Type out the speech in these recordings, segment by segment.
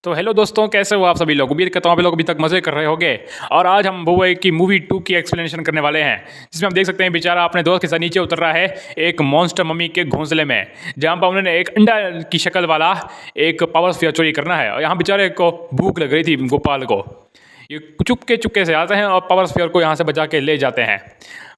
तो हेलो दोस्तों, कैसे हो आप सभी लोग। उम्मीद करता हूँ आप लोग अभी तक मज़े कर रहे होंगे। और आज हम बुबई की मूवी 2 की एक्सप्लेनेशन करने वाले हैं, जिसमें हम देख सकते हैं बेचारा अपने दोस्त के साथ नीचे उतर रहा है एक मॉन्स्टर मम्मी के घोंसले में, जहाँ पर उन्होंने एक अंडा की शक्ल वाला एक पावर स्फीयर चोरी करना है। और यहाँ बेचारे को भूख लग रही थी गोपाल को। ये चुपके चुपके से आते हैं और पावर स्फीयर को यहाँ से बचा के ले जाते हैं।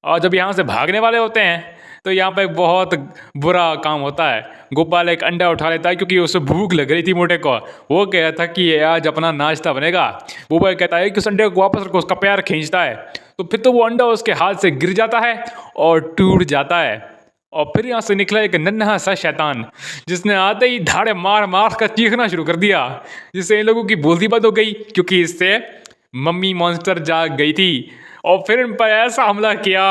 और जब यहाँ से भागने वाले होते हैं तो यहाँ पे एक बहुत बुरा काम होता है। गोपाल एक अंडा उठा लेता है क्योंकि उसे भूख लग रही थी मोटे को। वो कह रहा था कि ये आज अपना नाश्ता बनेगा। गोपाल कहता है कि उस अंडे को वापस रखो, उसका पैर खींचता है तो फिर तो वो अंडा उसके हाथ से गिर जाता है और टूट जाता है। और फिर यहाँ से निकला एक नन्हा सा शैतान, जिसने आते ही धाड़े मार मार कर चीखना शुरू कर दिया, जिससे इन लोगों की बोलती बंद हो गई क्योंकि इससे मम्मी मॉन्स्टर जाग गई थी। और फिर इन पर ऐसा हमला किया,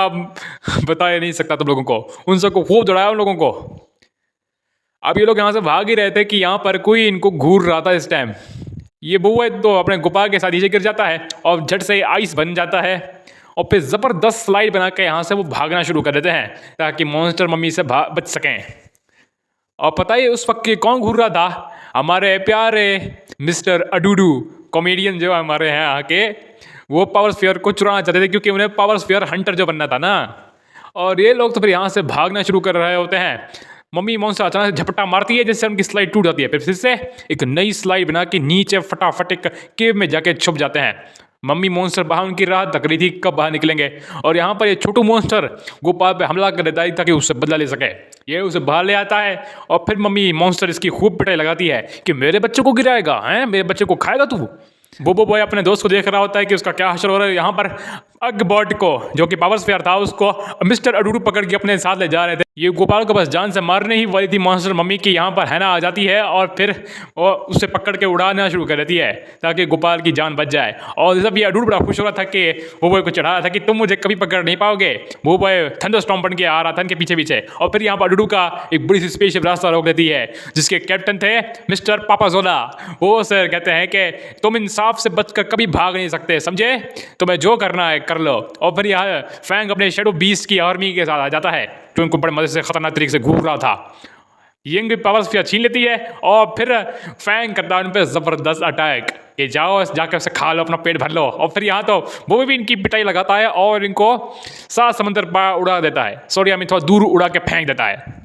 बता नहीं सकता तुम लोगों को। उन सबको खूब दौड़ाया उन लोगों को। अब ये लोग यहाँ से भाग ही रहे थे कि यहाँ पर कोई इनको घूर रहा था इस टाइम। ये बुआ तो अपने गोपाल के साथ नीचे गिर जाता है और झट से आइस बन जाता है। और फिर ज़बरदस्त स्लाइड बना के यहाँ से वो भागना शुरू कर देते हैं ताकि मॉन्स्टर मम्मी से बच सकें। और पता ही उस वक्त कौन घूर रहा था? हमारे प्यारे मिस्टर अडूडू कॉमेडियन जो हमारे हैं यहाँ के, वो पावर स्फीयर को चुराना चाहते थे क्योंकि उन्हें पावर स्फीयर हंटर जो बनना था ना। और ये लोग तो फिर यहाँ से भागना शुरू कर रहे होते हैं। मम्मी मॉन्स्टर अचानक से झपट्टा मारती है जिससे उनकी स्लाइड टूट जाती है। फिर से एक नई स्लाइड बना के नीचे फटाफट एक केव में जाके छुप जाते हैं। मम्मी मॉन्स्टर बाहर उनकी राह तक रही थी कब बाहर निकलेंगे। और यहाँ पर ये छोटू मॉन्स्टर गोपाल पे हमला कर देता है ताकि उससे बदला ले सके। ये उसे बाहर ले आता है और फिर मम्मी मॉन्स्टर इसकी खूब पिटाई लगाती है कि मेरे बच्चे को गिराएगा, हैं मेरे बच्चे को खाएगा तू। बोबो बॉय अपने दोस्त को देख रहा होता है कि उसका क्या हश्र हो रहा है। यहाँ पर अगबॉट को, जो कि पावर स्फीयर था, उसको मिस्टर अडूडू पकड़ के अपने साथ ले जा रहे थे। ये गोपाल को बस जान से मारने ही वाली थी मॉन्स्टर मम्मी की। यहाँ पर हैना आ जाती है और फिर वो उसे पकड़ के उड़ाना शुरू कर देती है ताकि गोपाल की जान बच जाए। और जब ये अडूडू बड़ा खुश हो रहा था कि वो बॉय को चढ़ा रहा था कि तुम मुझे कभी पकड़ नहीं पाओगे, वो बॉय थंडरस्टॉर्म बन के आ रहा था इनके पीछे पीछे। और फिर यहाँ पर अडूडू का एक बड़ी सी स्पेसशिप रास्ता रोक देती है, जिसके कैप्टन थे मिस्टर पापाजोला। वो सर कहते हैं कि तुम इंसाफ से बचकर कभी भाग नहीं सकते, समझे? तुम्हें जो करना है कर लो। और फिर यहाँ फैंग अपने शेडो बीस्ट की आर्मी के साथ आ जाता है, जो इनको बड़े मजे से खतरनाक तरीके से घूर रहा था। यंग भी पावर स्फीयर छीन लेती है और फिर फैंग करता है उन पर जबरदस्त अटैक कि जाओ जाकर उसे खा लो, अपना पेट भर लो। और फिर यहाँ तो वो भी इनकी पिटाई लगाता है और इनको 7 समंदर पार उड़ा देता है। सॉरी, मैं थोड़ा दूर उड़ा के फेंक देता है।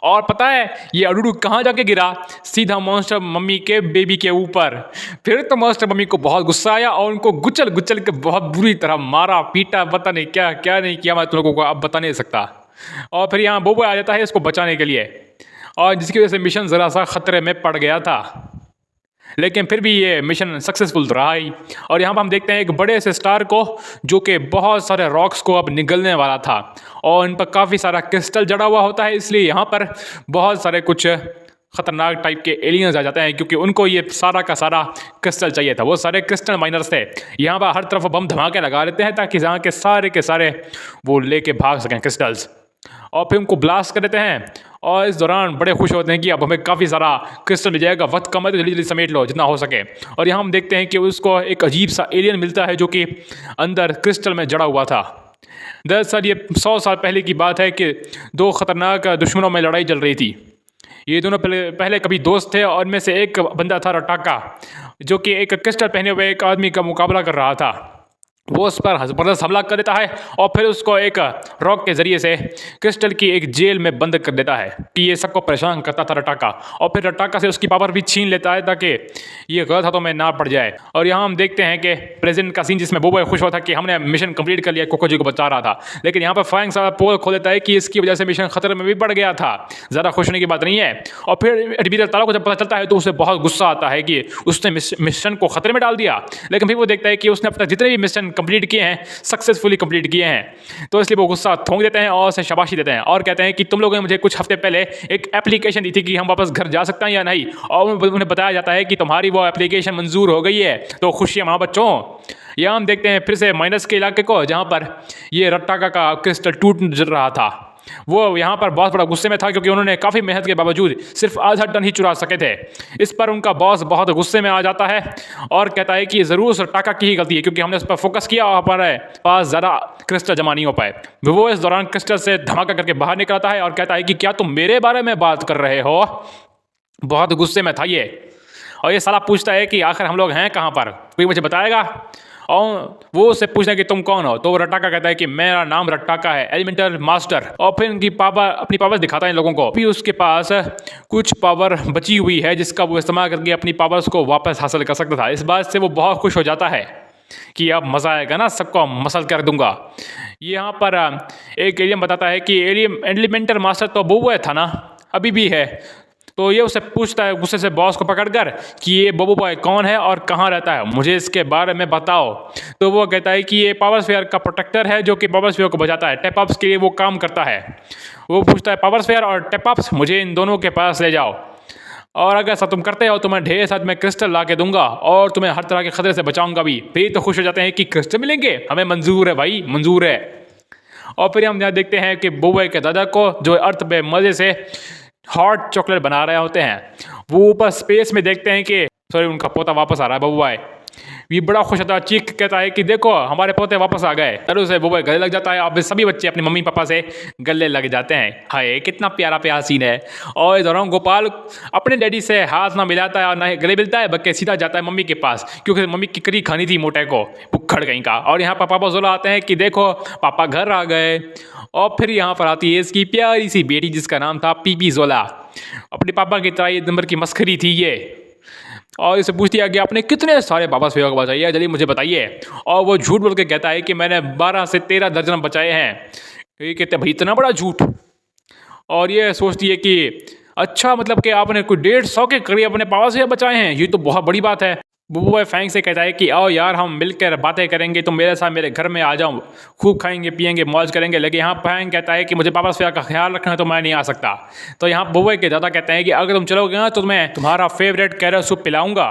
और पता है ये अडूडू कहाँ जाके गिरा? सीधा मॉन्स्टर मम्मी के बेबी के ऊपर। फिर तो मॉन्स्टर मम्मी को बहुत गुस्सा आया और उनको गुचल गुचल के बहुत बुरी तरह मारा पीटा, पता नहीं क्या क्या नहीं किया, मैं तुम लोगों को अब बता नहीं सकता। और फिर यहाँ बोबो आ जाता है इसको बचाने के लिए, और जिसकी वजह से मिशन ज़रा सा खतरे में पड़ गया था। लेकिन फिर भी ये मिशन सक्सेसफुल रहा ही। और यहाँ पर हम देखते हैं एक बड़े से स्टार को, जो कि बहुत सारे रॉक्स को अब निगलने वाला था और इन पर काफ़ी सारा क्रिस्टल जड़ा हुआ होता है। इसलिए यहाँ पर बहुत सारे कुछ खतरनाक टाइप के एलियंस आ जाते हैं क्योंकि उनको ये सारा का सारा क्रिस्टल चाहिए था। वो सारे क्रिस्टल माइनर्स थे। यहाँ पर हर तरफ बम धमाके लगा लेते हैं ताकि यहाँ के सारे वो लेके भाग सकें क्रिस्टल्स। और फिर उनको ब्लास्ट कर देते हैं और इस दौरान बड़े खुश होते हैं कि अब हमें काफ़ी सारा क्रिस्टल मिल जाएगा, वक्त कम है तो जल्दी जल्दी समेट लो जितना हो सके। और यहाँ हम देखते हैं कि उसको एक अजीब सा एलियन मिलता है जो कि अंदर क्रिस्टल में जड़ा हुआ था। दरअसल ये 100 साल पहले की बात है कि 2 खतरनाक दुश्मनों में लड़ाई चल रही थी। ये दोनों पहले कभी दोस्त थे और इनमें से एक बंदा था रटाका, जो कि एक क्रिस्टल पहने हुए एक आदमी का मुकाबला कर रहा था। वो उस पर ज़बरदस्त हमला कर देता है और फिर उसको एक रॉक के ज़रिए से क्रिस्टल की एक जेल में बंद कर देता है कि ये सबको परेशान करता था रटाका। और फिर रटाका से उसकी पावर भी छीन लेता है ताकि ये गलत हाथों में ना पड़ जाए। और यहाँ हम देखते हैं कि प्रेजेंट का सीन जिसमें बोबो खुश हुआ था कि हमने मिशन कंप्लीट कर लिया, कोकोजी को बचा रहा था। लेकिन यहाँ पर फैंग सारा पोल खोल देता है कि इसकी वजह से मिशन खतरे में भी बढ़ गया था। ज़्यादा खुश होने की बात नहीं है। और फिर एडमिरल तारा को जब पता चलता है तो उसे बहुत गुस्सा आता है कि उसने मिशन को खतरे में डाल दिया। लेकिन फिर वो देखता है कि उसने अब तक जितने भी मिशन कंप्लीट किए हैं सक्सेसफुली कंप्लीट किए हैं, तो इसलिए वो गुस्सा थोंक देते हैं और उसे शाबाशी देते हैं और कहते हैं कि तुम लोगों ने मुझे कुछ हफ्ते पहले एक एप्लीकेशन दी थी कि हम वापस घर जा सकते हैं या नहीं। और उन्हें बताया जाता है कि तुम्हारी वो एप्लीकेशन मंजूर हो गई है, तो खुशियाँ मनाओ बच्चों। यहाँ हम देखते हैं फिर से माइनस के इलाके को, जहाँ पर ये रट्टाका का क्रिस्टल टूट रहा था। वो यहाँ पर बहुत बड़ा गुस्से में था क्योंकि उन्होंने काफ़ी मेहनत के बावजूद सिर्फ आधा टन ही चुरा सके थे। इस पर उनका बॉस बहुत गुस्से में आ जाता है और कहता है कि ज़रूर टाका की ही गलती है क्योंकि हमने उस पर फोकस किया और हमारे पास ज़्यादा क्रिस्टल जमा नहीं हो पाए। वो इस दौरान क्रिस्टल से धमाका करके बाहर निकल आता है और कहता है कि क्या तुम मेरे बारे में बात कर रहे हो? बहुत गुस्से में था ये। और ये साला पूछता है कि आखिर हम लोग हैं कहाँ पर, कोई मुझे बताएगा। और वो उससे पूछना कि तुम कौन हो, तो वो रट्टाका कहता है कि मेरा नाम रट्टाका है, एलिमेंटल मास्टर। और फिर उनकी पावर अपनी पावर दिखाता है इन लोगों को। फिर उसके पास कुछ पावर बची हुई है जिसका वो इस्तेमाल करके अपनी पावर्स को वापस हासिल कर सकता था। इस बात से वो बहुत खुश हो जाता है कि अब मज़ा आएगा ना, सबको मसल कर दूंगा। यहाँ पर एक एलियन बताता है कि एलिमेंटल मास्टर तो बबुआ था ना, अभी भी है। तो ये उसे पूछता है गुस्से से बॉस को पकड़कर कि ये बबू बॉय कौन है और कहाँ रहता है, मुझे इसके बारे में बताओ। तो वो कहता है कि ये पावर स्फीयर का प्रोटेक्टर है जो कि पावर स्फीयर को बचाता है, टैप अप्स के लिए वो काम करता है। वो पूछता है पावर स्फीयर और टैप अप्स, मुझे इन दोनों के पास ले जाओ, और अगर ऐसा तुम करते हो तो मैं ढेर साथ में क्रिस्टल ला के दूंगा और तुम्हें हर तरह के खतरे से बचाऊंगा भी। फिर तो खुश हो जाते हैं कि क्रिस्टल मिलेंगे, हमें मंजूर है भाई, मंजूर है। और फिर हम यहाँ देखते हैं कि बबुआ के दादा को जो अर्थ पे मज़े से हॉट चॉकलेट बना रहे होते हैं, वो ऊपर स्पेस में देखते हैं कि सॉरी उनका पोता वापस आ रहा है। बबुआ ये बड़ा खुश होता है, चीख के कहता है कि देखो हमारे पोते वापस आ गए। तरह से बबुआ गले लग जाता है। अब सभी बच्चे अपने मम्मी पापा से गले लग जाते हैं। हाय कितना प्यारा प्यारा सीन है। और इस दौरान गोपाल अपने डैडी से हाथ ना मिलाता है और ना ही गले मिलता है, बल्कि सीधा जाता है मम्मी के पास, क्योंकि मम्मी की करी खानी थी मोटे को, भुक्खड़ कहीं का। और यहाँ पर पापा जोला आते हैं कि देखो पापा घर आ गए। और फिर यहाँ पर आती है इसकी प्यारी सी बेटी जिसका नाम था पीपी जोला। अपने पापा की तरह ये नंबर की मस्खरी थी ये। और इसे पूछती है कि आपने कितने सारे पापा स्फीयर को बचाए हैं, जल्दी मुझे बताइए। और वो झूठ बोल के कहता है कि मैंने 12 से 13 दर्जन बचाए हैं। ये कहते हैं भाई इतना बड़ा झूठ। और ये सोचती है कि अच्छा मतलब कि आपने कोई 150 के करीब अपने पापा से बचाए हैं, ये तो बहुत बड़ी बात है। बुबू भाई फैंग से कहता है कि आओ यार हम मिलकर बातें करेंगे, तुम मेरे साथ मेरे घर में आ जाओ, खूब खाएंगे पिएंगे मौज करेंगे। लेकिन यहाँ फैंग कहता है कि मुझे पापा स्फीयर का ख्याल रखना है तो मैं नहीं आ सकता। तो यहाँ बुबू के दादा कहते हैं कि अगर तुम चलोगे ना तो मैं तुम्हारा फेवरेट कैरट सूप पिलाऊंगा।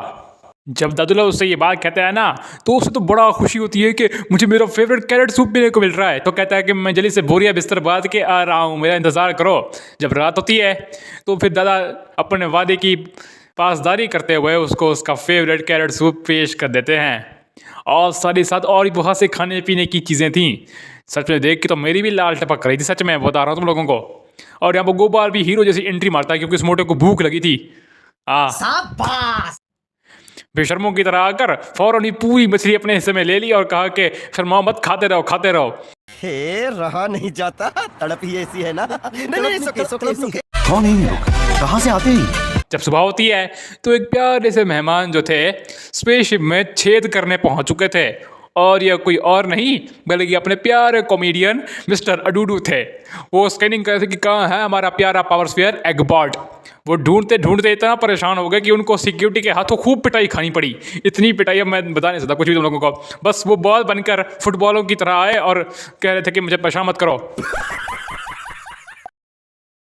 जब दादूला उससे ये बात कहता है ना तो उसे तो बड़ा खुशी होती है कि मुझे मेरा फेवरेट कैरेट सूप पीने को मिल रहा है। तो कहता है कि मैं जल्दी से बोरिया बिस्तर बांध के आ रहा हूँ, मेरा इंतज़ार करो। जब रात होती है तो फिर दादा अपने वादे की पासदारी करते हुए उसको उसका फेवरेट कैरेट सूप पेश कर देते हैं। और साथ ही साथ और भी बहुत से खाने पीने की चीज़ें थीं। सच में देख के तो मेरी भी लाल टपक रही थी, सच में बता रहा हूँ तुम लोगों को। और यहाँ पर गोपाल भी हीरो जैसी एंट्री मारता है क्योंकि उस मोटे को भूख लगी थी। बेशर्मों की तरह आकर फौरन ही पूरी मछली अपने हिस्से में ले ली और कहा कि शर्माओ मत, खाते रहो खाते रहो। हे रहा नहीं जाता, तड़प ही ऐसी है ना। नहीं, सुके। कौन है ये लोग, कहाँ से आते हैं? जब सुबह होती है तो एक प्यारे से मेहमान जो थे स्पेसशिप में छेद करने पहुंच चुके थे, और यह कोई और नहीं बल्कि अपने प्यारे कॉमेडियन मिस्टर अडूडू थे। वो स्कैनिंग कर रहे थे कि कहाँ है हमारा प्यारा पावर स्फीयर एगबॉट। वो ढूंढते ढूंढते इतना परेशान हो गए कि उनको सिक्योरिटी के हाथों खूब पिटाई खानी पड़ी। इतनी पिटाई अब मैं बता नहीं सकता कुछ भी तुम लोगों को। बस वो बॉल बनकर फुटबॉलों की तरह आए और कह रहे थे कि मुझे परेशान मत करो।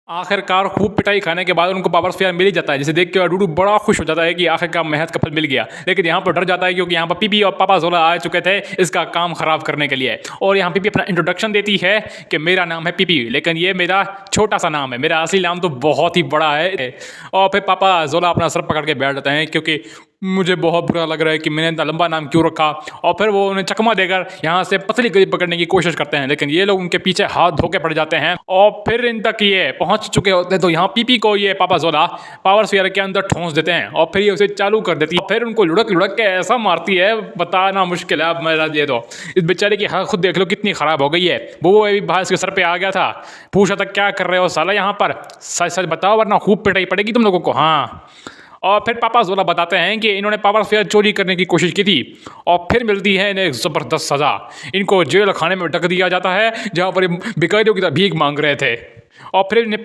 आखिरकार खूब पिटाई खाने के बाद उनको पावर स्फीयर मिल ही जाता है, जिसे देख के डूडू बड़ा खुश हो जाता है कि आखिरकार मेहनत का फल मिल गया। लेकिन यहाँ पर डर जाता है क्योंकि यहाँ पर पीपी और पापा जोला आ चुके थे इसका काम खराब करने के लिए। और यहाँ पीपी अपना इंट्रोडक्शन देती है कि मेरा नाम है पीपी, लेकिन ये मेरा छोटा सा नाम है, मेरा असली नाम तो बहुत ही बड़ा है। और फिर पापा जोला अपना सर पकड़ के बैठ जाते हैं क्योंकि मुझे बहुत बुरा लग रहा है कि मैंने इतना लंबा नाम क्यों रखा। और फिर वो उन्हें चकमा देकर यहाँ से पतली गली पकड़ने की कोशिश करते हैं, लेकिन ये लोग उनके पीछे हाथ धो के पड़ जाते हैं। और फिर इन तक ये पहुँच चुके होते हैं तो यहाँ पीपी को ये पापा जोला पावर स्फीयर के अंदर ठोंस देते हैं और फिर ये उसे चालू कर देती है। फिर उनको लुढ़क लुढ़क के ऐसा मारती है बताना मुश्किल है। अब मेरा ये तो इस बेचारे की हालत खुद देख लो कितनी ख़राब हो गई है। वो भी बाहर इसके सर पे आ गया था, पूछा था क्या कर रहे हो साला यहाँ पर, सच सच बताओ वरना खूब पिटाई पड़ेगी तुम लोगों को। हाँ, और फिर पापा जोला बताते हैं कि इन्होंने पावर स्फीयर चोरी करने की कोशिश की थी और फिर मिलती है इन्हें एक ज़बरदस्त सज़ा। इनको जेल खाने में ढक दिया जाता है जहाँ पर भिखारियों की तरह भीख मांग रहे थे। और फिर इन्हें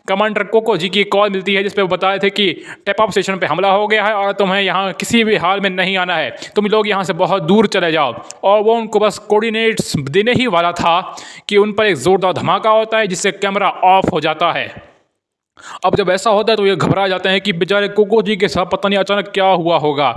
कमांडर कोको जी की कॉल मिलती है जिस पे वो बताए थे कि टैप ऑफ स्टेशन पे हमला हो गया है और तुम्हें यहाँ किसी भी हाल में नहीं आना है, तुम लोग यहाँ से बहुत दूर चले जाओ। और वो उनको बस कोऑर्डिनेट्स देने ही वाला था कि उन पर एक ज़ोरदार धमाका होता है जिससे कैमरा ऑफ हो जाता है। अब जब ऐसा होता है तो ये घबरा जाते हैं कि बेचारे कोको जी के साथ पता नहीं अचानक क्या हुआ होगा।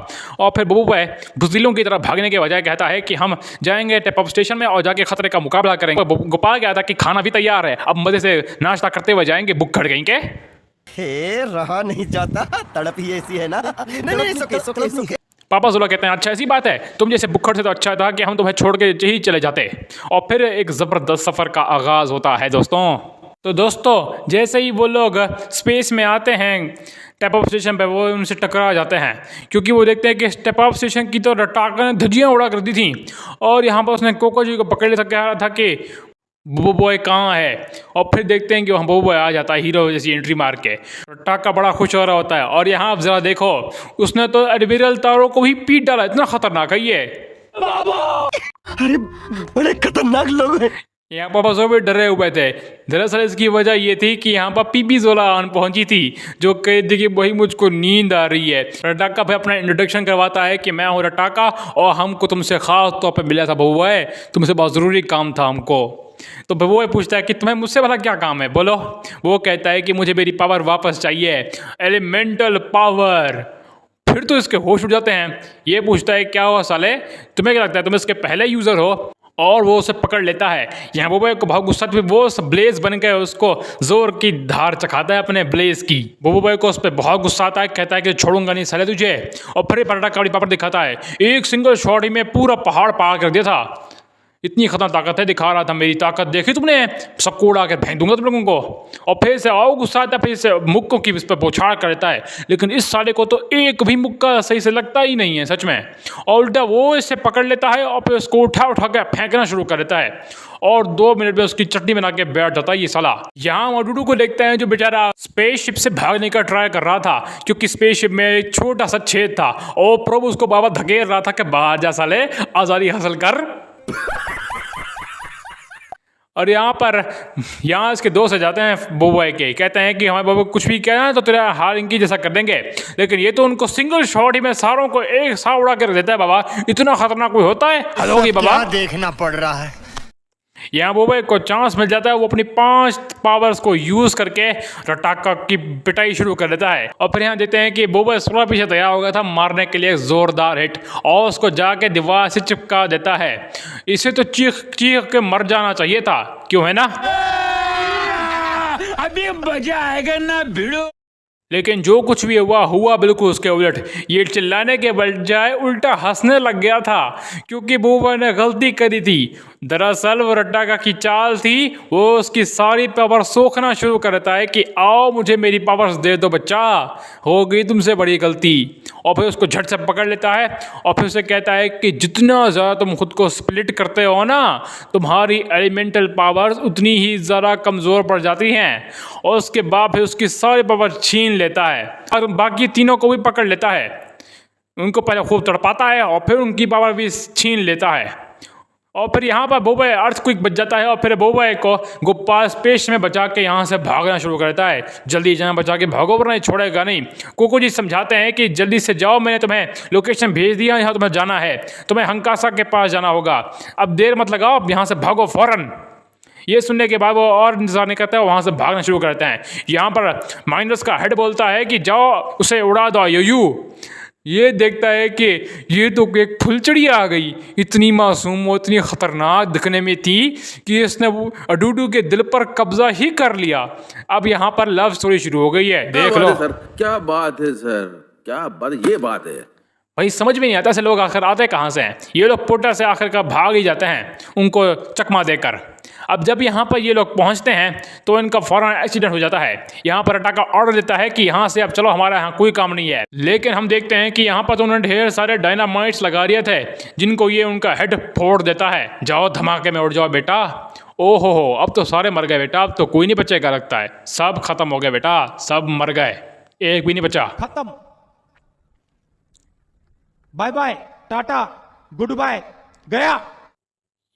और फिर बबू भाई बुज़दिलों की तरह भागने के बजाय कहता है कि हम जाएंगे टैप अप स्टेशन में और जाके खतरे का मुकाबला करेंगे। गोपाल कहता है कि खाना भी तैयार है, अब मज़े से नाश्ता करते हुए जाएंगे, भुक्खड़ गई के। हे रहा नहीं जाता, तड़प ही ऐसी है ना। नहीं, सुके। पापा जोला कहते हैं अच्छा ऐसी बात है, तुम जैसे भुक्खड़ से तो अच्छा था कि हम तुम्हें छोड़ के ही चले जाते। और फिर एक ज़बरदस्त सफ़र का आगाज़ होता है दोस्तों। तो दोस्तों जैसे ही वो लोग स्पेस में आते हैं स्टेप अप स्टेशन पे वो उनसे टकरा जाते हैं, क्योंकि वो देखते हैं कि स्टेप अप स्टेशन की तो रटाका ने धज्जियाँ उड़ा कर दी थी और यहाँ पर उसने कोको जी को पकड़ लिया था, कह रहा था कि बूबू बॉय कहाँ है। और फिर देखते हैं कि वहाँ बूबू बॉय आ जाता है हीरो जैसी एंट्री मार के। टाका बड़ा खुश हो रहा होता है और यहाँ आप ज़रा देखो, उसने तो एडमिरल तारो को भी पीट डाला, इतना खतरनाक है ये। अरे बड़े खतरनाक लोग हैं। यहाँ पर बसों भी डरे हुए थे। दरअसल इसकी वजह ये थी कि यहाँ पर पीपी जोला आन पहुंची थी, जो कहती कि वही मुझको नींद आ रही है। रटाका भाई अपना इंट्रोडक्शन करवाता है कि मैं हूँ रटाका और हमको तुमसे खास तौर पे मिला था बबुआ, तुमसे बहुत ज़रूरी काम था हमको। तो बबुआ पूछता है कि तुम्हें मुझसे भला क्या काम है, बोलो। वो कहता है कि मुझे मेरी पावर वापस चाहिए, एलिमेंटल पावर। फिर तो इसके होश उड़ जाते हैं। ये पूछता है क्या हुआ साले, तुम्हें क्या लगता है तुम इसके पहले यूज़र हो? और वो उसे पकड़ लेता है। यहाँ बूबा को बहुत गुस्सा था, वो ब्लेज बन के उसको जोर की धार चखाता है अपने ब्लेज की। बूबा को उस पर बहुत गुस्सा आता है, कहता है कि छोड़ूंगा नहीं साले तुझे। और फिर पलटा कबड्डी पापड़ दिखाता है, एक सिंगल शॉट ही में पूरा पहाड़ पार कर दिया था। इतनी खतरनाक ताकत है, दिखा रहा था मेरी ताकत देखी तुमने, सबको उड़ा के फेंक दूंगा तुम लोगों को। और फिर से आओ गुस्सा आता है, फिर से मुक्कों की इस पर बौछार कर देता है। लेकिन इस साले को तो एक भी मुक्का सही से लगता ही नहीं है सच में। और उल्टा वो इसे पकड़ लेता है और फिर उसको उठा उठा के फेंकना शुरू कर देता है और 2 मिनट में उसकी चटनी बना के बैठ जाता है ये साला। यहाँ मडूडू को देखते हैं जो बेचारा स्पेसशिप से भागने का ट्राई कर रहा था, क्योंकि स्पेसशिप में एक छोटा सा छेद था और प्रभु उसको बाबा धकेल रहा था कि बाहर जा साले, आज़ादी हासिल कर। और यहाँ इसके दोस्त जाते हैं बबुआ के, कहते हैं कि हमारे बाबू कुछ भी कहना है तो तेरा हार इनकी जैसा कर देंगे। लेकिन ये तो उनको सिंगल शॉट ही में सारों को एक साथ उड़ा कर देता है। बाबा इतना खतरनाक कोई होता है? हलोगी बाबा, देखना पड़ रहा है। यहाँ बबुआ को चांस मिल जाता है, वो अपनी 5 पावर्स को यूज करके रटाका की पिटाई शुरू कर देता है। और फिर यहाँ देखते हैं कि बबुआ 16 पीछे तैयार हो गया था मारने के लिए एक जोरदार हिट, और उसको जाके दीवार से चिपका देता है। इसे तो चीख चीख के मर जाना चाहिए था, क्यों है ना? अभी मजा आएगा ना भिड़ो। लेकिन जो कुछ भी हुआ बिल्कुल उसके उलट। ये चिल्लाने के बजाय उल्टा हंसने लग गया था, क्योंकि बूबा ने गलती करी थी। दरअसल वो रटाका की चाल थी, वो उसकी सारी पावर सोखना शुरू कर देता है कि आओ मुझे मेरी पावर्स दे दो बच्चा, हो गई तुमसे बड़ी गलती। और फिर उसको झट से पकड़ लेता है और फिर उसे कहता है कि जितना ज़्यादा तुम खुद को स्प्लिट करते हो ना, तुम्हारी एलिमेंटल पावर्स उतनी ही ज़्यादा कमज़ोर पड़ जाती हैं। और उसके बाद फिर उसकी सारी पावर छीन लेता है और बाकी तीनों को भी पकड़ लेता है। उनको पहले खूब तड़पाता है और फिर उनकी पावर भी छीन लेता है। और फिर यहाँ पर बूबा अर्थक्वेक बच जाता है और फिर बूबा को गुप्पा स्पेस में बचा के यहाँ से भागना शुरू करता है। जल्दी जहाँ बचा के भागो वरना छोड़ेगा नहीं। कोको जी समझाते हैं कि जल्दी से जाओ, मैंने तुम्हें लोकेशन भेज दिया, यहाँ तुम्हें जाना है, तुम्हें हंकासा के पास जाना होगा, अब देर मत लगाओ, अब यहाँ से भागो फौरन। ये सुनने के बाद वो और इंतजार नहीं करते, वहाँ से भागना शुरू करते हैं। यहाँ पर माइनस का हेड बोलता है कि जाओ उसे उड़ा दो यू। ये देखता है कि ये तो एक फुलचड़ी आ गई, इतनी मासूम और इतनी खतरनाक दिखने में थी कि इसने अडूडू के दिल पर कब्जा ही कर लिया। अब यहाँ पर लव स्टोरी शुरू हो गई है, देख लो। सर क्या बात है सर, क्या बात, ये बात है भाई। समझ में नहीं आता ऐसे लोग आखिर आते कहाँ से हैं। ये लोग पोटर से आखिर का भाग ही जाते हैं उनको चकमा देकर। अब जब यहाँ पर ये लोग पहुँचते हैं तो इनका फौरन एक्सीडेंट हो जाता है। यहाँ पर रटाका ऑर्डर देता है कि यहाँ से अब चलो, हमारा यहाँ कोई काम नहीं है। लेकिन हम देखते हैं कि यहाँ पर तो उन्होंने ढेर सारे डायनामाइट्स लगा दिए थे, जिनको ये उनका हेड फोड़ देता है। जाओ धमाके में उड़ जाओ बेटा। ओहो हो, अब तो सारे मर गए बेटा, अब तो कोई नहीं बचेगा लगता है, सब खत्म हो गए बेटा, सब मर गए, एक भी नहीं बचा। खत्म, bye bye, tata, goodbye, गया।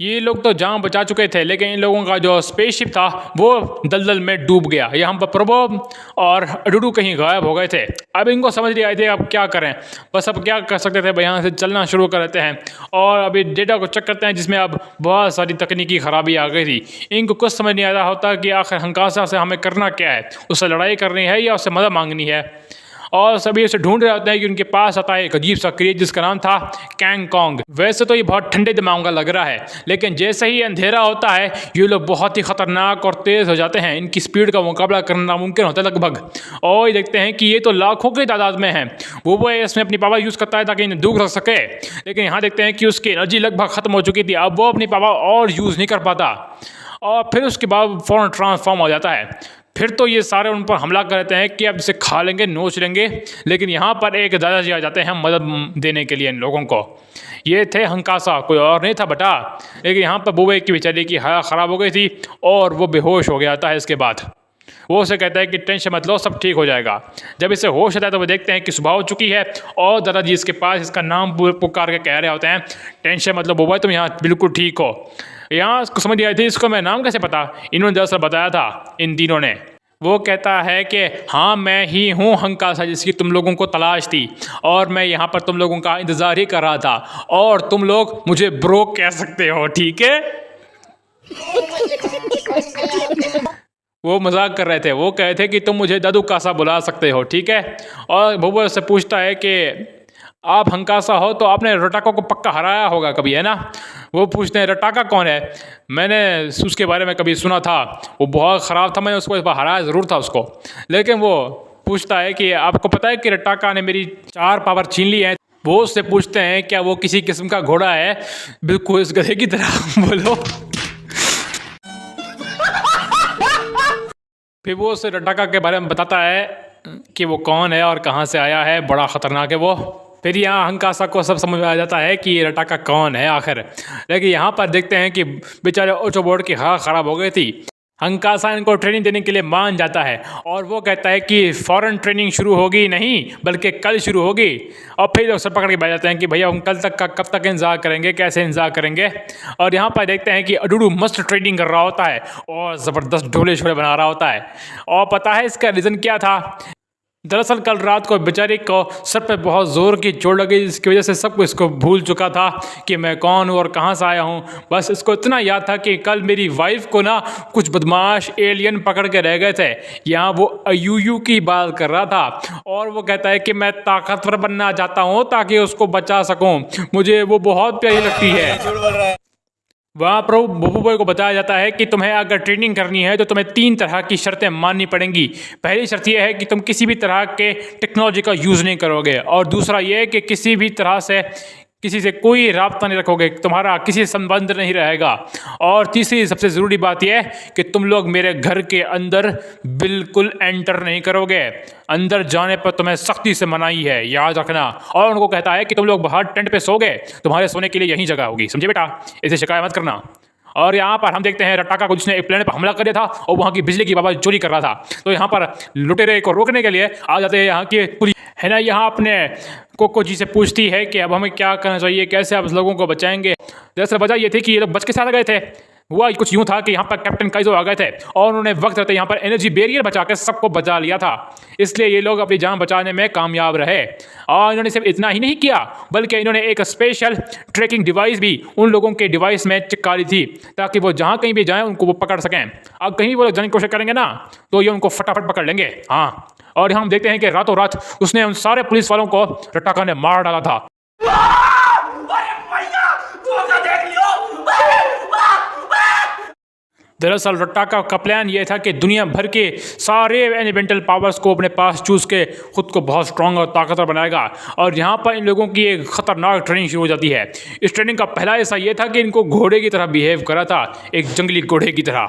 ये लोग तो जान बचा चुके थे, लेकिन इन लोगों का जो स्पेसशिप था वो दलदल में डूब गया। यहाँ पर प्रभु और अडूडू कहीं गायब हो गए थे। अब इनको समझ नहीं आए थे अब क्या करें, बस अब क्या कर सकते थे भाई, यहाँ से चलना शुरू कर देते हैं और अभी डेटा को चेक करते हैं, जिसमें अब बहुत सारी तकनीकी खराबी आ गई थी। इनको कुछ समझ नहीं आता होता कि आखिर हंकासा से हमें करना क्या है, उससे लड़ाई करनी है या उससे मदद मांगनी है। और सभी उसे ढूंढ रहे होते हैं कि उनके पास आता है एक अजीब सा क्रिएचर जिसका नाम था कैंग कॉन्ग। वैसे तो ये बहुत ठंडे दिमाग का लग रहा है, लेकिन जैसे ही अंधेरा होता है ये लोग बहुत ही खतरनाक और तेज़ हो जाते हैं। इनकी स्पीड का मुकाबला करना नामुमकिन होता है लगभग। और ये देखते हैं कि ये तो लाखों की तादाद में हैं। वो इसमें अपनी पावर यूज़ करता है ताकि इन्हें दूर रख सके, लेकिन यहाँ देखते हैं कि उसकी एनर्जी लगभग ख़त्म हो चुकी थी। अब वो अपनी पावर और यूज़ नहीं कर पाता और फिर उसके बाद फ़ौरन ट्रांसफॉर्म हो जाता है। फिर तो ये सारे उन पर हमला करते हैं कि अब इसे खा लेंगे, नोच लेंगे। लेकिन यहाँ पर एक दादाजी आ जाते हैं मदद देने के लिए इन लोगों को। ये थे हंकासा, कोई और नहीं था बेटा। लेकिन यहाँ पर बुबई की बेचारी की हालत ख़राब हो गई थी और वो बेहोश हो गया था। इसके बाद वो उसे कहता है कि टेंशन मत लो, सब ठीक हो जाएगा। जब इसे होश आता है तो वो देखते हैं कि सुबह हो चुकी है और दादाजी इसके पास इसका नाम पुकार के कह रहे होते हैं, टेंशन मत लो बुबई, तुम यहाँ बिल्कुल ठीक हो। यहाँ उसको समझ नहीं आई थी, इसको मैं नाम कैसे पता, इन्होंने दरअसल बताया था इन तीनों ने। वो कहता है कि हाँ मैं ही हूँ हंकासा जिसकी तुम लोगों को तलाश थी और मैं यहाँ पर तुम लोगों का इंतज़ार ही कर रहा था और तुम लोग मुझे ब्रो कह सकते हो, ठीक है। वो मजाक कर रहे थे, वो कहे थे कि तुम मुझे दादू कासा बुला सकते हो, ठीक है। और बुबई उससे पूछता है कि आप हंकासा हो तो आपने रटाका को पक्का हराया होगा कभी, है ना। वो पूछते हैं रटाका कौन है, मैंने उसके बारे में कभी सुना था, वो बहुत ख़राब था, मैंने उसको इस बार हराया ज़रूर था उसको। लेकिन वो पूछता है कि आपको पता है कि रटाका ने मेरी 4 पावर छीन ली है। वो उससे पूछते हैं क्या वो किसी किस्म का घोड़ा है, बिल्कुल इस गधे की तरह बोलो। फिर वो उसे रटाका के बारे में बताता है कि वो कौन है और कहाँ से आया है, बड़ा ख़तरनाक है वो। फिर यहाँ हंकासा को सब समझ में आ जाता है कि ये रटाका कौन है आखिर। लेकिन यहाँ पर देखते हैं कि बेचारे ओचोबोर्ड की हालत ख़राब हो गई थी। हंकासा इनको ट्रेनिंग देने के लिए मान जाता है और वो कहता है कि फ़ौरन ट्रेनिंग शुरू होगी नहीं बल्कि कल शुरू होगी। और फिर लोग सब पकड़ के बैठ जाते हैं कि भैया हम कल तक का कब तक इंतज़ार करेंगे, कैसे इंतज़ार करेंगे। और यहाँ पर देखते हैं कि अडूडू मस्त ट्रेनिंग कर रहा होता है और ज़बरदस्त ढोले छोले बना रहा होता है। और पता है इसका रीज़न क्या था, दरअसल कल रात को बेचारी को सर पे बहुत ज़ोर की चोट लगी जिसकी वजह से सब कुछ इसको भूल चुका था कि मैं कौन हूँ और कहाँ से आया हूँ। बस इसको इतना याद था कि कल मेरी वाइफ को ना कुछ बदमाश एलियन पकड़ के रह गए थे। यहाँ वो अयूयू की बात कर रहा था और वो कहता है कि मैं ताकतवर बनना चाहता हूँ ताकि उसको बचा सकूँ, मुझे वो बहुत प्यारी लगती है। वहाँ पर बुबई को बताया जाता है कि तुम्हें अगर ट्रेनिंग करनी है तो तुम्हें 3 तरह की शर्तें माननी पड़ेंगी। पहली शर्त यह है कि तुम किसी भी तरह के टेक्नोलॉजी का यूज़ नहीं करोगे और दूसरा ये है कि किसी भी तरह से किसी से कोई राब्ता नहीं रखोगे, तुम्हारा किसी संबंध नहीं रहेगा। और तीसरी सबसे ज़रूरी बात यह है कि तुम लोग मेरे घर के अंदर बिल्कुल एंटर नहीं करोगे, अंदर जाने पर तुम्हें सख्ती से मनाही है, याद रखना। और उनको कहता है कि तुम लोग बाहर टेंट पे सोगे, तुम्हारे सोने के लिए यही जगह होगी, समझे बेटा, इसे शिकायत मत करना। और यहाँ पर हम देखते हैं रटाका को जिसने एक प्लेनेट पर हमला कर दिया था और वहाँ की बिजली की पावर चोरी कर रहा था। तो यहाँ पर लुटेरे को रोकने के लिए आ जाते हैं यहाँ की पुलिस, है ना। यहाँ अपने कोको जी से पूछती है कि अब हमें क्या करना चाहिए, कैसे आप लोगों को बचाएंगे। दरअसल वजह ये थी कि ये लोग बच के साथ आ गए थे। हुआ कुछ यूँ था कि यहाँ पर कैप्टन काइजो आ गए थे और उन्होंने वक्त रहते यहाँ पर एनर्जी बैरियर बचा के सबको बचा लिया था, इसलिए ये लोग अपनी जान बचाने में कामयाब रहे। और इन्होंने सिर्फ इतना ही नहीं किया बल्कि इन्होंने एक स्पेशल ट्रैकिंग डिवाइस भी उन लोगों के डिवाइस में चिपका दी थी ताकि वो जहाँ कहीं भी जाएँ उनको वो पकड़ सकें। अब कहीं वो लोग जाने की कोशिश करेंगे ना तो ये उनको फटाफट पकड़ लेंगे। हाँ, और हम देखते हैं कि रातों रात उसने उन सारे पुलिस वालों को रटाका ने मार डाला था। दरअसल रटाका का प्लान ये था कि दुनिया भर के सारे एलिमेंटल पावर्स को अपने पास चूस के खुद को बहुत स्ट्रांग और ताकतवर बनाएगा। और यहाँ पर इन लोगों की एक ख़तरनाक ट्रेनिंग शुरू हो जाती है। इस ट्रेनिंग का पहला ऐसा ये था कि इनको घोड़े की तरह बिहेव करा था, एक जंगली घोड़े की तरह।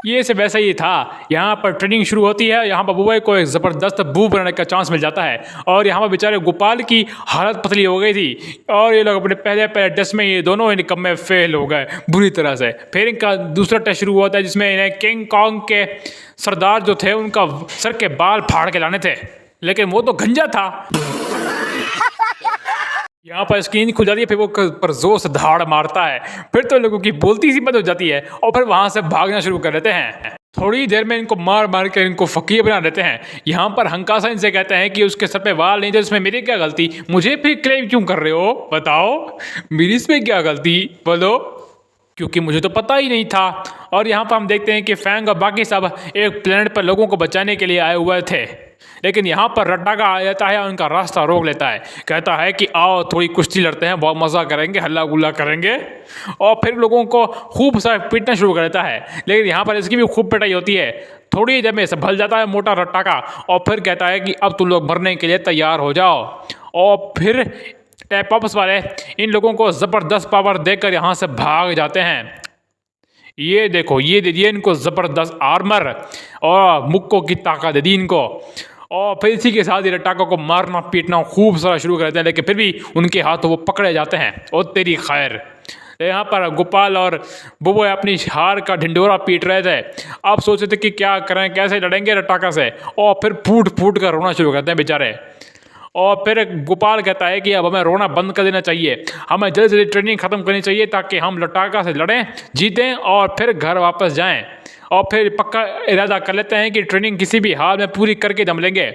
ये सब वैसा ही था। यहाँ पर ट्रेनिंग शुरू होती है, यहाँ पर बुबई को एक ज़बरदस्त बू बनाने का चांस मिल जाता है और यहाँ पर बेचारे गोपाल की हालत पतली हो गई थी और ये लोग अपने पहले टेस्ट में ये दोनों इनकम में फेल हो गए बुरी तरह से। फिर इनका दूसरा टेस्ट शुरू होता है जिसमें इन्हें किंग कॉन्ग के सरदार जो थे उनका सर के बाल फाड़ के लाने थे, लेकिन वो तो गंजा था। यहाँ पर स्क्रीन खुल जाती है, फिर वो पर जोर से धाड़ मारता है, फिर तो लोगों की बोलती सी बंद हो जाती है और फिर वहाँ से भागना शुरू कर देते हैं। थोड़ी देर में इनको मार मार कर इनको फकीर बना देते हैं। यहाँ पर हंकासा इनसे कहते हैं कि उसके सर पे बाल नहीं थे, उसमें मेरी क्या गलती, मुझे फिर क्लेम क्यों कर रहे हो, बताओ मेरी इसमें क्या गलती, बोलो, क्योंकि मुझे तो पता ही नहीं था। और यहाँ पर हम देखते हैं कि फैंग और बाकी सब एक प्लेनेट पर लोगों को बचाने के लिए आए हुए थे, लेकिन यहाँ पर रटाका आ जाता है और उनका रास्ता रोक लेता है। कहता है कि आओ थोड़ी कुश्ती लड़ते हैं, बहुत मज़ा करेंगे, हल्ला गुल्ला करेंगे। और फिर लोगों को खूब सा पीटना शुरू कर देता है, लेकिन यहाँ पर इसकी भी खूब पिटाई होती है। थोड़ी देर में संभल जाता है मोटा रटाका और फिर कहता है कि अब तुम लोग मरने के लिए तैयार हो जाओ। और फिर टैप वापस वाले इन लोगों को ज़बरदस्त पावर देकर यहाँ से भाग जाते हैं। ये देखो, ये दे दिए इनको ज़बरदस्त आर्मर और मुक्कों की ताकत दे दी इनको। और फिर इसी के साथ ये रटाका को मारना पीटना खूब सारा शुरू कर देते हैं, लेकिन फिर भी उनके हाथों वो पकड़े जाते हैं। और तेरी खैर, यहाँ पर गोपाल और बुबो अपनी हार का ढिंडोरा पीट रहे थे। अब सोचे थे कि क्या करें, कैसे लड़ेंगे रटाका से, और फिर फूट फूट कर रोना शुरू करते हैं बेचारे। और फिर गोपाल कहता है कि अब हमें रोना बंद कर देना चाहिए, हमें जल्दी जल्दी ट्रेनिंग ख़त्म करनी चाहिए ताकि हम रटाका से लड़ें, जीतें और फिर घर वापस जाएं। और फिर पक्का इरादा कर लेते हैं कि ट्रेनिंग किसी भी हाल में पूरी करके दम लेंगे।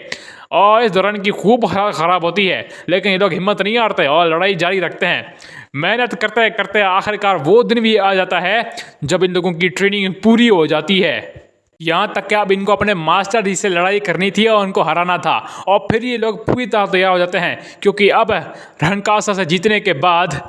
और इस दौरान की खूब हालत ख़राब होती है, लेकिन ये लोग हिम्मत नहीं हारते और लड़ाई जारी रखते हैं। मेहनत करते करते आखिरकार वो दिन भी आ जाता है जब इन लोगों की ट्रेनिंग पूरी हो जाती है। यहाँ तक कि अब इनको अपने मास्टर जी से लड़ाई करनी थी और उनको हराना था। और फिर ये लोग पूरी तरह तैयार हो जाते हैं, क्योंकि अब हंकासा से जीतने के बाद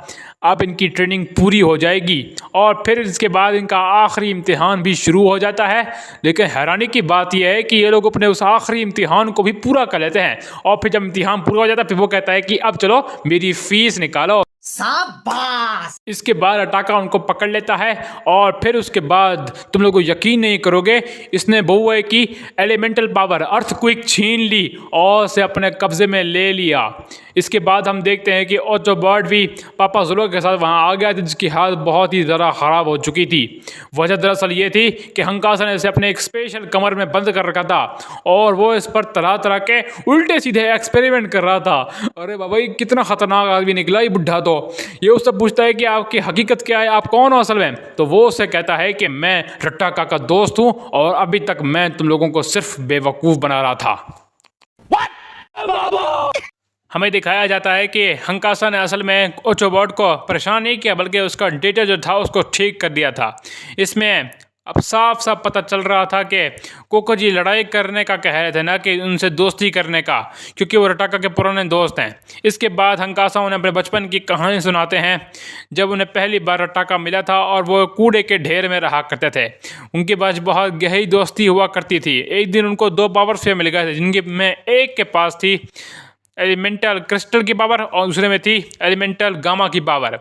अब इनकी ट्रेनिंग पूरी हो जाएगी और फिर इसके बाद इनका आखिरी इम्तिहान भी शुरू हो जाता है। लेकिन हैरानी की बात यह है कि ये लोग अपने उस आखिरी इम्तिहान को भी पूरा कर लेते हैं। और फिर जब इम्तिहान पूरा हो जाता है, फिर वो कहता है कि अब चलो मेरी फीस निकालो। शाबाश। इसके बाद अटाका उनको पकड़ लेता है और फिर उसके बाद तुम लोग यकीन नहीं करोगे, इसने बहुए की एलिमेंटल पावर अर्थक्वेक छीन ली और उसे अपने कब्जे में ले लिया। इसके बाद हम देखते हैं कि ऑटोबॉट भी पापा ज़ोलो के साथ वहाँ आ गया था, जिसकी हालत बहुत ही ज़्यादा ख़राब हो चुकी थी। वजह दरअसल ये थी कि हंकासा ने इसे अपने एक स्पेशल कमर में बंद कर रखा था और वो इस पर तरह तरह के उल्टे सीधे एक्सपेरिमेंट कर रहा था। अरे बाबा, ये कितना ख़तरनाक आदमी निकला ये बुढ़ा। तो ये उससे पूछता है कि आपकी हकीकत क्या है, आप कौन हो असल में। तो वो उससे कहता है कि मैं रटाका का दोस्त हूँ और अभी तक मैं तुम लोगों को सिर्फ बेवकूफ़ बना रहा था। हमें दिखाया जाता है कि हंकासा ने असल में ऑटोबॉट को परेशान नहीं किया, बल्कि उसका डेटा जो था उसको ठीक कर दिया था। इसमें अब साफ साफ पता चल रहा था कि कोकोजी लड़ाई करने का कह रहे थे, ना कि उनसे दोस्ती करने का, क्योंकि वो रटाका के पुराने दोस्त हैं। इसके बाद हंकासा उन्हें अपने बचपन की कहानी सुनाते हैं, जब उन्हें पहली बार रटाका मिला था और वो कूड़े के ढेर में रहा करते थे। उनके पास बहुत गहरी दोस्ती हुआ करती थी। एक दिन उनको 2 पावर स्फीयर मिल गए थे, जिनके में एक के पास थी एलिमेंटल क्रिस्टल की पावर और दूसरे में थी एलिमेंटल गामा की पावर।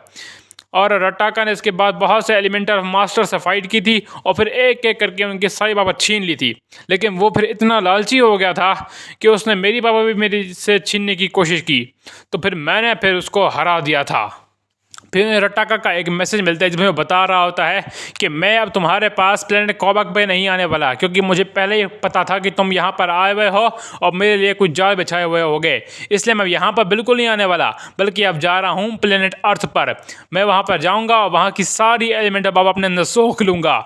और रटाका ने इसके बाद बहुत से एलिमेंटल मास्टर से फाइट की थी और फिर एक एक करके उनकी सारी पावर छीन ली थी। लेकिन वो फिर इतना लालची हो गया था कि उसने मेरी पावर भी मेरी से छीनने की कोशिश की, तो फिर मैंने फिर उसको हरा दिया था। फिर रटाका का एक मैसेज मिलता है जिसमें वो बता रहा होता है कि मैं अब तुम्हारे पास प्लेनेट कोबक पे नहीं आने वाला, क्योंकि मुझे पहले ही पता था कि तुम यहाँ पर आए हुए हो और मेरे लिए कुछ जाल बिछाए हुए होगे, इसलिए मैं यहाँ पर बिल्कुल नहीं आने वाला, बल्कि अब जा रहा हूँ प्लेनेट अर्थ पर। मैं वहाँ पर जाऊँगा और वहाँ की सारी एलिमेंट अब अपने अंदर सोख लूँगा।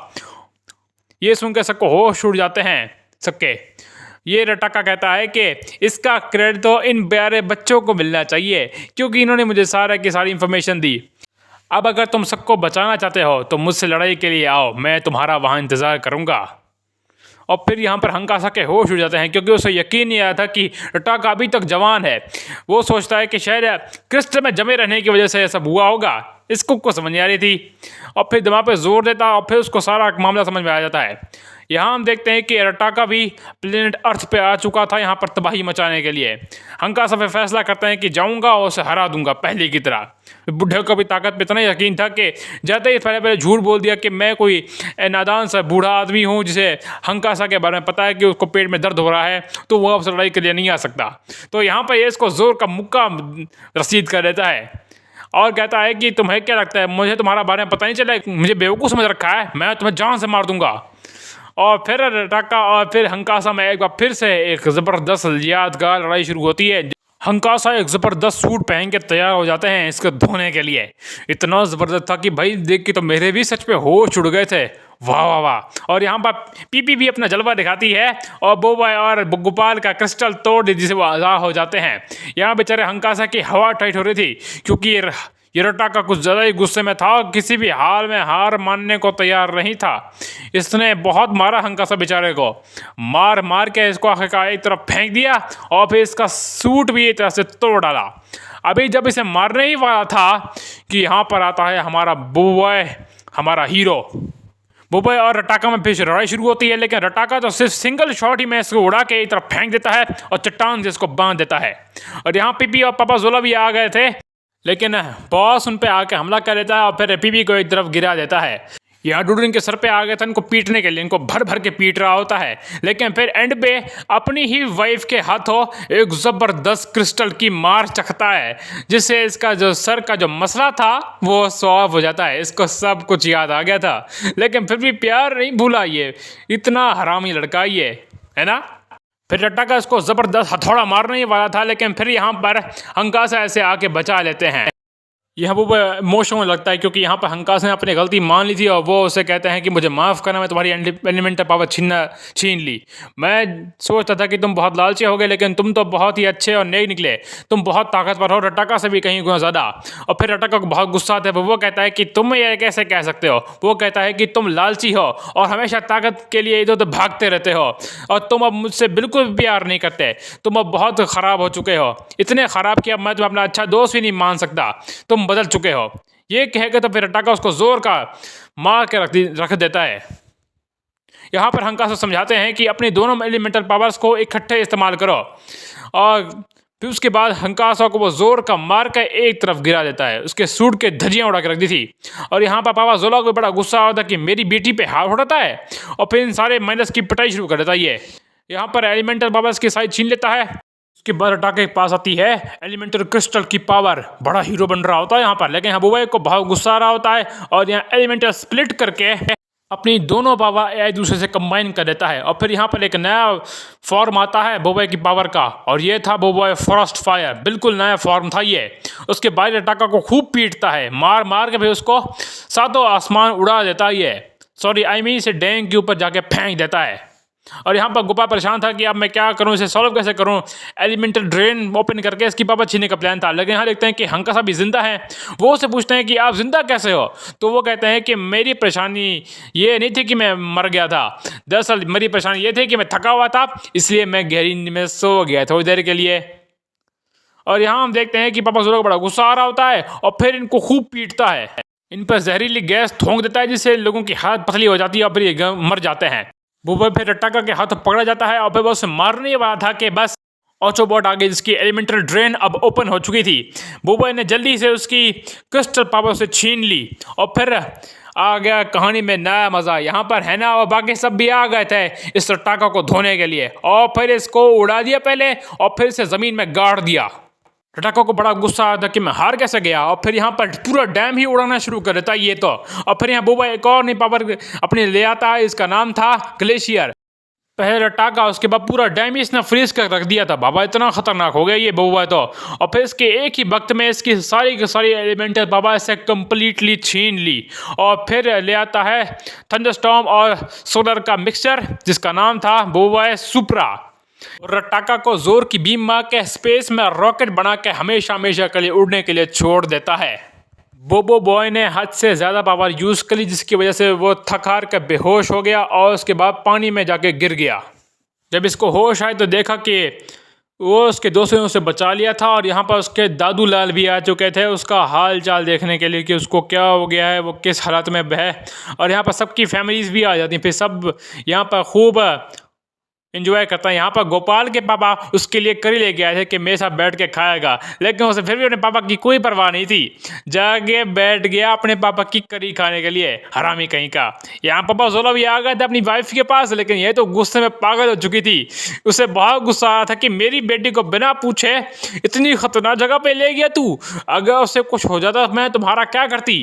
ये सुनकर सबको होश उड़ जाते हैं सबके। ये रटाका कहता है कि इसका क्रेडिट तो इन प्यारे बच्चों को मिलना चाहिए, क्योंकि इन्होंने मुझे सारा की सारी इन्फॉर्मेशन दी। अब अगर तुम सबको बचाना चाहते हो तो मुझसे लड़ाई के लिए आओ, मैं तुम्हारा वहाँ इंतज़ार करूँगा। और फिर यहाँ पर हंकासा के होश उड़ जाते हैं, क्योंकि उसे यकीन नहीं आया था कि रटाका अभी तक जवान है। वो सोचता है कि शायद क्रिस्टल में जमे रहने की वजह से ऐसा हुआ होगा, इसको समझ नहीं आ रही थी। और फिर दिमाग पे जोर देता और फिर उसको सारा मामला समझ में आ जाता है। यहाँ हम देखते हैं कि रटाका भी प्लेनेट अर्थ पे आ चुका था यहाँ पर तबाही मचाने के लिए। हंकासा पे फैसला करते हैं कि जाऊँगा और उसे हरा दूंगा पहले की तरह। बुढ़े को भी ताकत पे इतना यकीन था कि जाते ही पहले झूठ बोल दिया कि मैं कोई नादान सा बूढ़ा आदमी हूँ जिसे हंकासा के बारे में पता है कि उसको पेट में दर्द हो रहा है, तो वो अब लड़ाई के लिए नहीं आ सकता। तो यहाँ पर ये इसको जोर का मुक्का रसीद कर देता है और कहता है कि तुम्हें क्या लगता है, मुझे तुम्हारा बारे में पता नहीं चला, मुझे बेवकूफ़ समझ रखा है, मैं तुम्हें जान से मार दूंगा। और फिर रटाका और फिर हंकासा में एक बार फिर से एक ज़बरदस्त यादगार लड़ाई शुरू होती है। हंकासा एक ज़बरदस्त सूट पहन के तैयार हो जाते हैं इसको धोने के लिए। इतना ज़बरदस्त था कि भाई देख के तो मेरे भी सच पे होश उड़ गए थे। वाह वाह वाह। और यहाँ पर पीपी भी अपना जलवा दिखाती है और बोबा और गोपाल का क्रिस्टल तोड़ जिसे वो आज़ाद हो जाते हैं। यहाँ बेचारे हंकासा की हवा टाइट हो रही थी, क्योंकि ये रटाका कुछ ज़्यादा ही गुस्से में था और किसी भी हाल में हार मानने को तैयार नहीं था। इसने बहुत मारा हंकासा बेचारे को, मार मार के इसको आखिरकार एक तरफ फेंक दिया और फिर इसका सूट भी एक तरह से तोड़ डाला। अभी जब इसे मारने ही वाला था कि यहाँ पर आता है हमारा बुबॉय, हमारा हीरो। बुबॉय और रटाका में फिर लड़ाई शुरू होती है, लेकिन रटाका तो सिर्फ सिंगल शॉट ही में इसको उड़ा के एक तरफ फेंक देता है और चट्टान से इसको बांध देता है। और यहाँ पीपी और पापा ज़ोला भी आ गए थे, लेकिन बॉस उन पे आके हमला कर देता है और फिर पीपी को एक तरफ गिरा देता है। यहाँ डूडू इनके सर पे आ गया था इनको पीटने के लिए, इनको भर भर के पीट रहा होता है, लेकिन फिर एंड पे अपनी ही वाइफ के हाथों एक ज़बरदस्त क्रिस्टल की मार चखता है, जिससे इसका जो सर का जो मसला था वो सॉल्व हो जाता है। इसको सब कुछ याद आ गया था, लेकिन फिर भी प्यार नहीं भूला। ये इतना हरामी लड़का ये है ना। फिर रट्टाका इसको ज़बरदस्त हथौड़ा मारने ही वाला था, लेकिन फिर यहाँ पर हंकासा ऐसे आके बचा लेते हैं। यह वो इमोशनल लगता है क्योंकि यहाँ पर हंकासा ने अपनी गलती मान ली थी और वो उसे कहते हैं कि मुझे माफ़ करना, मैं तुम्हारी एलिमेंटल पावर छीन ली। मैं सोचता था कि तुम बहुत लालची हो गए, लेकिन तुम तो बहुत ही अच्छे और नेक निकले, तुम बहुत ताकतवर हो, रट्टाका से भी कहीं गुना ज़्यादा। और फिर रट्टाका को बहुत गुस्सा आता है, वो कहता है कि तुम ये कैसे कह सकते हो। वो कहता है कि तुम लालची हो और हमेशा ताकत के लिए इधर उधर भागते रहते हो, और तुम अब मुझसे बिल्कुल भी प्यार नहीं करते, तुम अब बहुत ख़राब हो चुके हो, इतने ख़राब कि अब मैं तुम्हें अपना अच्छा दोस्त भी नहीं मान सकता, तुम बदल चुके हो। ये कहेगा तो फिर रट्टाका उसको जोर का मार के रख देता है। यहाँ पर हंकासा समझाते हैं कि अपनी दोनों एलिमेंटल पावर्स को इकट्ठे इस्तेमाल करो, और फिर उसके बाद हंकासा को वो जोर का मार कर एक तरफ गिरा देता है, उसके सूट के धज्जियाँ उड़ा के रख दी थी। और यहाँ पर पापा जोला को बड़ा गुस्सा आता है कि मेरी बेटी पे हाथ उठाता है, और फिर इन सारे माइनस की पिटाई शुरू कर देता है। ये यहाँ पर एलिमेंटल पावर्स की साइज छीन लेता है। उसके बाद रट्टाके के पास आती है एलिमेंटल क्रिस्टल की पावर, बड़ा हीरो बन रहा होता है यहाँ पर, लेकिन हबुबा को बहुत गुस्सा आ रहा होता है और यहाँ एलिमेंटल स्प्लिट करके अपनी दोनों पावर एक दूसरे से कंबाइन कर देता है। और फिर यहाँ पर एक नया फॉर्म आता है बोबॉय की पावर का, और ये था बोबॉय फॉरेस्ट फायर, बिल्कुल नया फॉर्म था ये। उसके बाद रट्टाका को खूब पीटता है, मार मार के फिर उसको सातों आसमान उड़ा देता है ये, सॉरी आई मीन इसे डैंग के ऊपर जाके फेंक देता है। और यहाँ पर गोपाल परेशान था कि अब मैं क्या करूँ, इसे सॉल्व कैसे करूँ। एलिमेंटल ड्रेन ओपन करके इसकी पावर छीनने का प्लान था, लेकिन यहाँ देखते हैं कि हंकासा भी जिंदा है। वो उससे पूछते हैं कि आप जिंदा कैसे हो, तो वो कहते हैं कि मेरी परेशानी ये नहीं थी कि मैं मर गया था, दरअसल मेरी परेशानी ये थी कि मैं थका हुआ था, इसलिए मैं गहरी नींद में सो गया थोड़ी देर के लिए। और यहाँ हम देखते हैं कि पापा जोला को बड़ा गुस्सा आ रहा होता है और फिर इनको खूब पीटता है, इन पर जहरीली गैस थोंक देता है, जिससे लोगों की हालत पतली हो जाती है और फिर ये मर जाते हैं। बोबॉय फिर रट्टाका के हाथ पकड़ा जाता है और फिर वो उसे मारने वाला था कि बस ऑटोबॉट आ गई, जिसकी एलिमेंटल ड्रेन अब ओपन हो चुकी थी। बोबॉय ने जल्दी से उसकी क्रिस्टल पावर से छीन ली और फिर आ गया कहानी में नया मज़ा। यहाँ पर है ना, और बाकी सब भी आ गए थे इस रट्टाका को धोने के लिए, और फिर इसको उड़ा दिया पहले और फिर इसे ज़मीन में गाड़ दिया। रट्टाका को बड़ा गुस्सा आता कि मैं हार कैसे गया, और फिर यहाँ पर पूरा डैम ही उड़ाना शुरू कर देता है ये तो। और फिर यहाँ बोबॉय एक और नई पावर अपने ले आता है, इसका नाम था ग्लेशियर। पहले रट्टाका, उसके बाद पूरा डैम ही इसने फ्रीज कर रख दिया था। बाबा इतना खतरनाक हो गया ये बोबॉय तो। और फिर इसके एक ही वक्त में इसकी सारी की सारी एलिमेंटल पावर इसे कम्प्लीटली छीन ली, और फिर ले आता है थंडरस्टॉर्म और सोलर का मिक्सचर, जिसका नाम था बोबॉय सुपरा। और रट्टाका को जोर की बीम मार के स्पेस में रॉकेट बना के हमेशा हमेशा के लिए उड़ने के लिए छोड़ देता है। बोबो बॉय ने हद से ज़्यादा पावर यूज़ कर ली, जिसकी वजह से वो थक हार कर बेहोश हो गया और उसके बाद पानी में जाके गिर गया। जब इसको होश आए तो देखा कि वो उसके दोस्तों ने उसे बचा लिया था, और यहाँ पर उसके दादू लाल भी आ चुके थे उसका हाल चाल देखने के लिए कि उसको क्या हो गया है, वो किस हालत में है। और यहाँ पर सबकी फैमिलीज़ भी आ जाती हैं, फिर सब यहाँ पर खूब एंजॉय करता है। यहाँ पर गोपाल के पापा उसके लिए करी लेके आए थे कि मेरे साथ बैठ के खाएगा, लेकिन उसे फिर भी अपने पापा की कोई परवाह नहीं थी, जाके बैठ गया अपने पापा की करी खाने के लिए, हरामी कहीं का। यहाँ पापा जोला भी आ गए थे अपनी वाइफ के पास, लेकिन ये तो गुस्से में पागल हो चुकी थी। उसे बहुत गुस्सा आया था कि मेरी बेटी को बिना पूछे इतनी खतरनाक जगह पे ले गया तू, अगर उसे कुछ हो जाता मैं तुम्हारा क्या करती।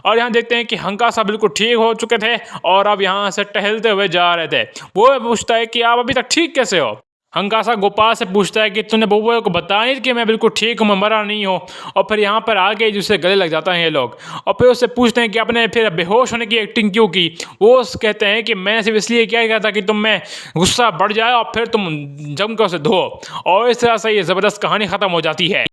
और यहाँ देखते हैं कि हंकासा बिल्कुल ठीक हो चुके थे और अब यहाँ से टहलते हुए जा रहे थे। वो पूछता है कि आप अभी तक ठीक कैसे हो। हंकासा गोपाल से पूछता है कि तूने बोबो को बताया नहीं कि मैं बिल्कुल ठीक हूँ, मैं मरा नहीं हूँ। और फिर यहाँ पर आके जिससे गले लग जाता है ये लोग, और फिर उससे पूछते हैं कि आपने फिर बेहोश होने की एक्टिंग क्यों की। वो कहते हैं कि मैंने सिर्फ इसलिए क्या किया था कि तुम में गुस्सा बढ़ जाए और फिर तुम जम कर उसे धो, और इस तरह से ये ज़बरदस्त कहानी ख़त्म हो जाती है।